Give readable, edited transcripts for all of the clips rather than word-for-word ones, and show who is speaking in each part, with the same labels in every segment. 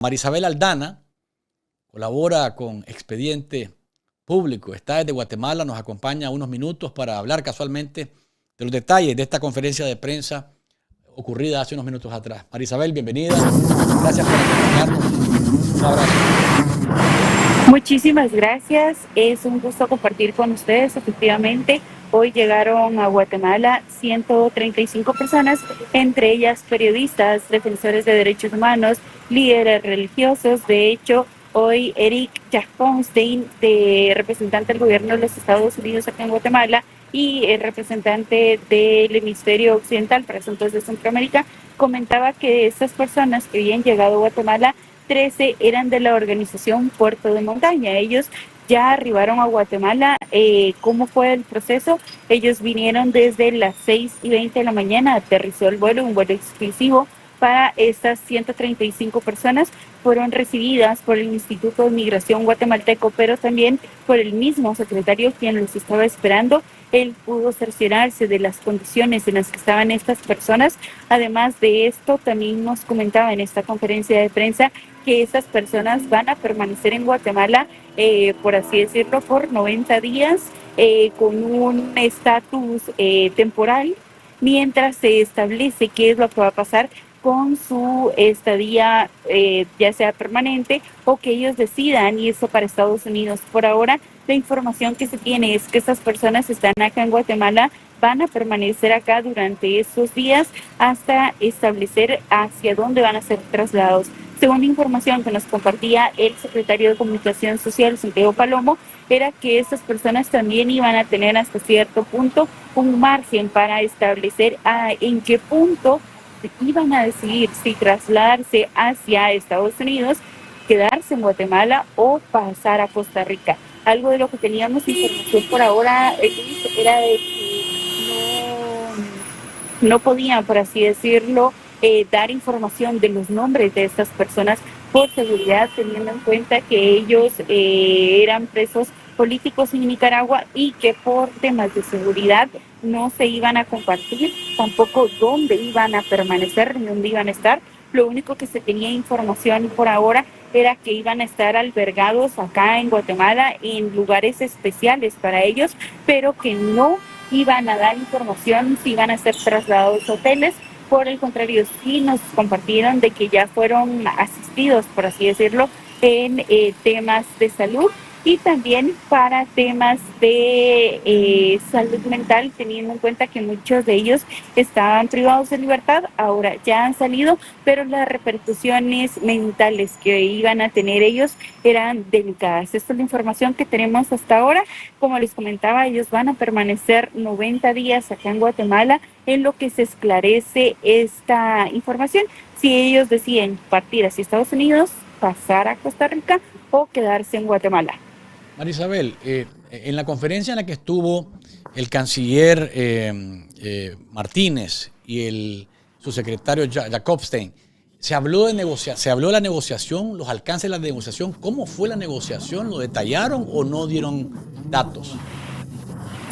Speaker 1: Marisabel Aldana colabora con Expediente Público, está desde Guatemala, nos acompaña unos minutos para hablar casualmente de los detalles de esta conferencia de prensa ocurrida hace unos minutos atrás. Marisabel, bienvenida. Gracias por acompañarnos. Un abrazo.
Speaker 2: Muchísimas gracias. Es un gusto compartir con ustedes. Efectivamente, hoy llegaron a Guatemala 135 personas, entre ellas periodistas, defensores de derechos humanos, líderes religiosos. De hecho, hoy Eric Jaconstein, representante del gobierno de los Estados Unidos acá en Guatemala, y el representante del hemisferio occidental para asuntos de Centroamérica, comentaba que estas personas que habían llegado a Guatemala, 13 eran de la organización Puerto de Montaña. Ellos ya arribaron a Guatemala. ¿Cómo fue el proceso? Ellos vinieron desde las 6:20 de la mañana, aterrizó el vuelo, un vuelo exclusivo para estas 135 personas. Fueron recibidas por el Instituto de Migración guatemalteco, pero también por el mismo secretario quien los estaba esperando. Él pudo cerciorarse de las condiciones en las que estaban estas personas. Además de esto, también nos comentaba en esta conferencia de prensa que estas personas van a permanecer en Guatemala, por así decirlo, por 90 días, con un estatus temporal, mientras se establece qué es lo que va a pasar con su estadía, ya sea permanente o que ellos decidan irse para Estados Unidos. Por ahora, la información que se tiene es que estas personas están acá en Guatemala, van a permanecer acá durante estos días hasta establecer hacia dónde van a ser trasladados. Según la información que nos compartía el secretario de Comunicación Social, Santiago Palomo, era que estas personas también iban a tener hasta cierto punto un margen para establecer en qué punto iban a decidir si trasladarse hacia Estados Unidos, quedarse en Guatemala o pasar a Costa Rica. Algo de lo que teníamos información por ahora, era de que no podían, por así decirlo, dar información de los nombres de estas personas por seguridad, teniendo en cuenta que ellos eran presos políticos en Nicaragua y que por temas de seguridad no se iban a compartir tampoco dónde iban a permanecer ni dónde iban a estar. Lo único que se tenía información por ahora era que iban a estar albergados acá en Guatemala en lugares especiales para ellos, pero que no iban a dar información si iban a ser trasladados a hoteles. Por el contrario, sí nos compartieron de que ya fueron asistidos, por así decirlo, en temas de salud y también para temas de salud mental, teniendo en cuenta que muchos de ellos estaban privados de libertad, ahora ya han salido, pero las repercusiones mentales que iban a tener ellos eran delicadas. Esta es la información que tenemos hasta ahora. Como les comentaba, ellos van a permanecer 90 días acá en Guatemala en lo que se esclarece esta información. Si ellos deciden partir hacia Estados Unidos, pasar a Costa Rica o quedarse en Guatemala.
Speaker 1: Marisabel, en la conferencia en la que estuvo el canciller Martínez y el subsecretario Jaconstein, se habló de la negociación, los alcances de la negociación. ¿Cómo fue la negociación? ¿Lo detallaron o no dieron datos?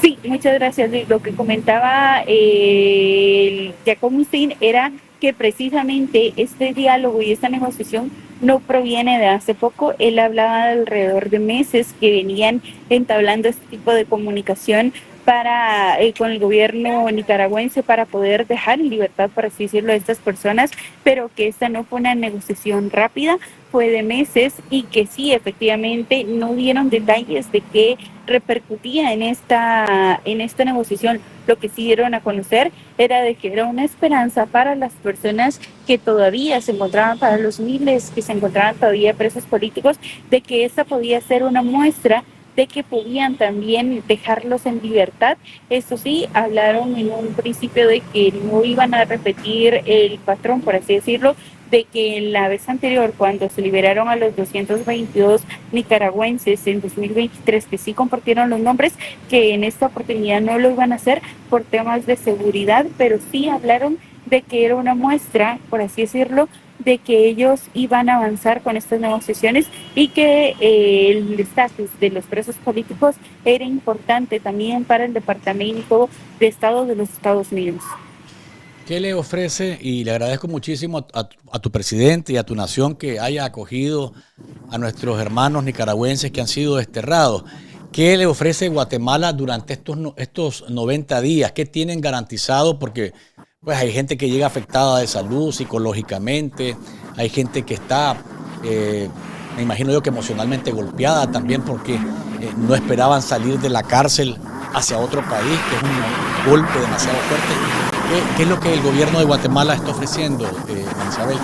Speaker 2: Sí, muchas gracias. Lo que comentaba el Jaconstein era que precisamente este diálogo y esta negociación no proviene de hace poco. Él hablaba de alrededor de meses que venían entablando este tipo de comunicación para con el gobierno nicaragüense para poder dejar en libertad, por así decirlo, a estas personas, pero que esta no fue una negociación rápida, fue de meses y que sí, efectivamente, no dieron detalles de qué repercutía en esta negociación. Lo que sí dieron a conocer era de que era una esperanza para las personas que todavía se encontraban, para los miles que se encontraban todavía presos políticos, de que esta podía ser una muestra de que podían también dejarlos en libertad. Eso sí, hablaron en un principio de que no iban a repetir el patrón, por así decirlo, de que la vez anterior, cuando se liberaron a los 222 nicaragüenses en 2023, que sí compartieron los nombres, que en esta oportunidad no lo iban a hacer por temas de seguridad, pero sí hablaron de que era una muestra, por así decirlo, de que ellos iban a avanzar con estas negociaciones y que el estatus de los presos políticos era importante también para el Departamento de Estado de los Estados Unidos.
Speaker 1: ¿Qué le ofrece? Y le agradezco muchísimo a tu presidente y a tu nación que haya acogido a nuestros hermanos nicaragüenses que han sido desterrados. ¿Qué le ofrece Guatemala durante estos 90 días? ¿Qué tienen garantizado? Porque pues, hay gente que llega afectada de salud, psicológicamente, hay gente que está, me imagino yo que emocionalmente golpeada también porque no esperaban salir de la cárcel hacia otro país, que es un golpe demasiado fuerte. ¿Qué es lo que el gobierno de Guatemala está ofreciendo, Isabel?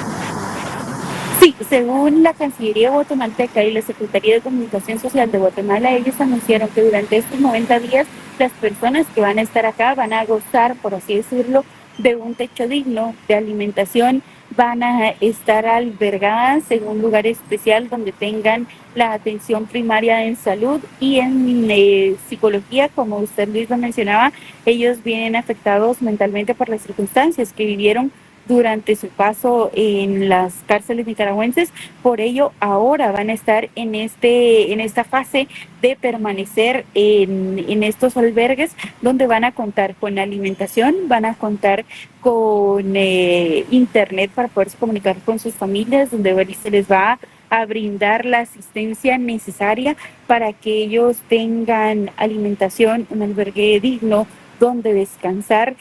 Speaker 2: Sí, según la Cancillería guatemalteca y la Secretaría de Comunicación Social de Guatemala, ellos anunciaron que durante estos 90 días las personas que van a estar acá van a gozar, por así decirlo, de un techo digno, de alimentación, van a estar albergadas en un lugar especial donde tengan la atención primaria en salud y en psicología, como usted mismo mencionaba, ellos vienen afectados mentalmente por las circunstancias que vivieron durante su paso en las cárceles nicaragüenses. Por ello, ahora van a estar en esta fase de permanecer en estos albergues donde van a contar con alimentación, van a contar con internet para poderse comunicar con sus familias, donde se les va a brindar la asistencia necesaria para que ellos tengan alimentación, un albergue digno donde descansar.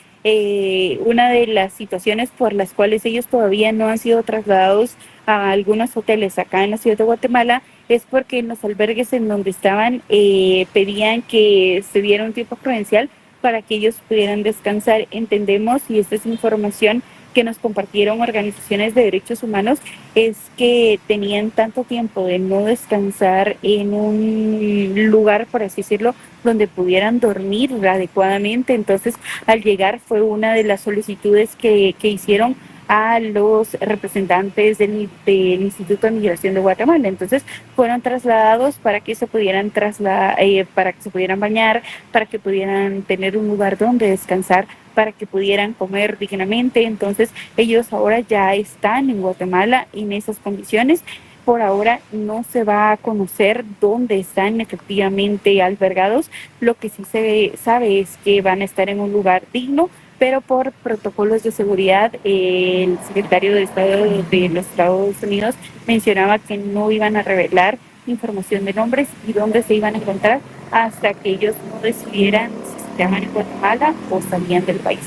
Speaker 2: Una de las situaciones por las cuales ellos todavía no han sido trasladados a algunos hoteles acá en la ciudad de Guatemala es porque en los albergues en donde estaban pedían que se diera un tiempo prudencial para que ellos pudieran descansar. Entendemos, y esta es información que nos compartieron organizaciones de derechos humanos, es que tenían tanto tiempo de no descansar en un lugar, por así decirlo, donde pudieran dormir adecuadamente. Entonces, al llegar fue una de las solicitudes que hicieron a los representantes del Instituto de Migración de Guatemala. Entonces fueron trasladados para que se pudieran para que se pudieran bañar, para que pudieran tener un lugar donde descansar, para que pudieran comer dignamente. Entonces ellos ahora ya están en Guatemala en esas condiciones. Por ahora no se va a conocer dónde están efectivamente albergados. Lo que sí se sabe es que van a estar en un lugar digno, pero por protocolos de seguridad, el secretario de Estado de los Estados Unidos mencionaba que no iban a revelar información de nombres y dónde se iban a encontrar hasta que ellos no decidieran si se estaban en Guatemala o salían del país.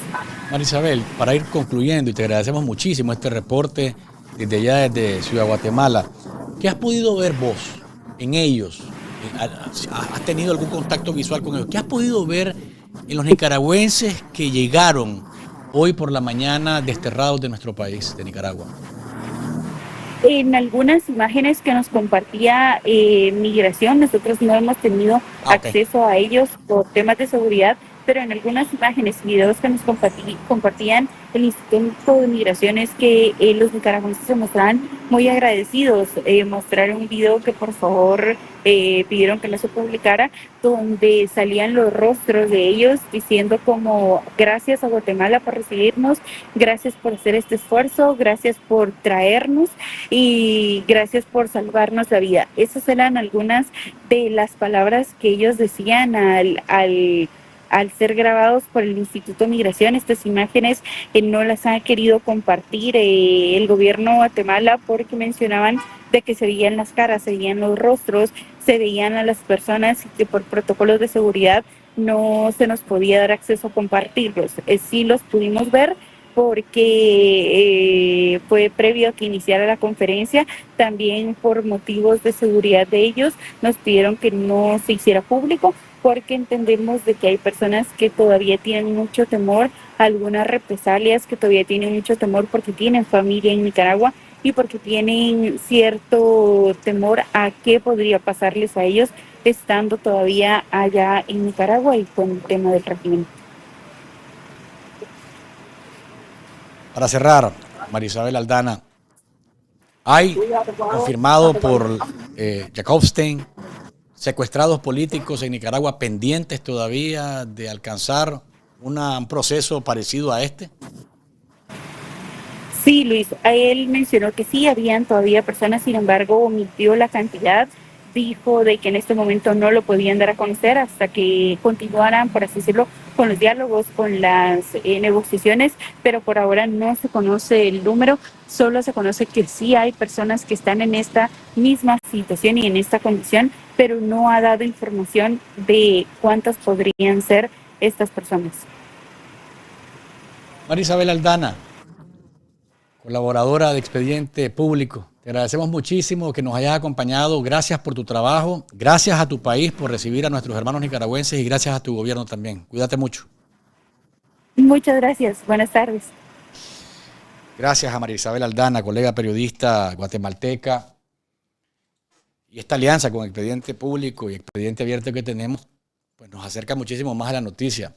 Speaker 1: Marisabel, para ir concluyendo, y te agradecemos muchísimo este reporte desde allá, desde Ciudad Guatemala, ¿qué has podido ver vos en ellos? ¿Has tenido algún contacto visual con ellos? ¿Qué has podido ver en los nicaragüenses que llegaron hoy por la mañana desterrados de nuestro país, de Nicaragua?
Speaker 2: En algunas imágenes que nos compartía Migración, nosotros no hemos tenido acceso a ellos por temas de seguridad, pero en algunas imágenes y videos que nos compartían el Instituto de Migración es que los nicaragüenses se mostraban muy agradecidos. Mostraron un video que por favor pidieron que no se publicara, donde salían los rostros de ellos diciendo como gracias a Guatemala por recibirnos, gracias por hacer este esfuerzo, gracias por traernos y gracias por salvarnos la vida. Esas eran algunas de las palabras que ellos decían al ser grabados por el Instituto de Migración. Estas imágenes no las ha querido compartir el gobierno de Guatemala porque mencionaban de que se veían las caras, se veían los rostros, se veían a las personas y que por protocolos de seguridad no se nos podía dar acceso a compartirlos. Sí los pudimos ver porque fue previo a que iniciara la conferencia. También por motivos de seguridad de ellos nos pidieron que no se hiciera público, porque entendemos de que hay personas que todavía tienen mucho temor a algunas represalias, que todavía tienen mucho temor porque tienen familia en Nicaragua y porque tienen cierto temor a qué podría pasarles a ellos estando todavía allá en Nicaragua y con el tema del régimen.
Speaker 1: Para cerrar, Marisabel Aldana, hay confirmado por Jacobstein secuestrados políticos en Nicaragua pendientes todavía de alcanzar un proceso parecido a este.
Speaker 2: Sí, Luis, él mencionó que sí, habían todavía personas, sin embargo, omitió la cantidad dijo de que en este momento no lo podían dar a conocer hasta que continuaran, por así decirlo, con los diálogos, con las negociaciones, pero por ahora no se conoce el número, solo se conoce que sí hay personas que están en esta misma situación y en esta condición, pero no ha dado información de cuántas podrían ser estas personas.
Speaker 1: María Isabel Aldana, colaboradora de Expediente Público. Te agradecemos muchísimo que nos hayas acompañado. Gracias por tu trabajo. Gracias a tu país por recibir a nuestros hermanos nicaragüenses y gracias a tu gobierno también. Cuídate mucho.
Speaker 2: Muchas gracias. Buenas tardes.
Speaker 1: Gracias a María Isabel Aldana, colega periodista guatemalteca. Y esta alianza con Expediente Público y Expediente Abierto que tenemos, pues nos acerca muchísimo más a la noticia.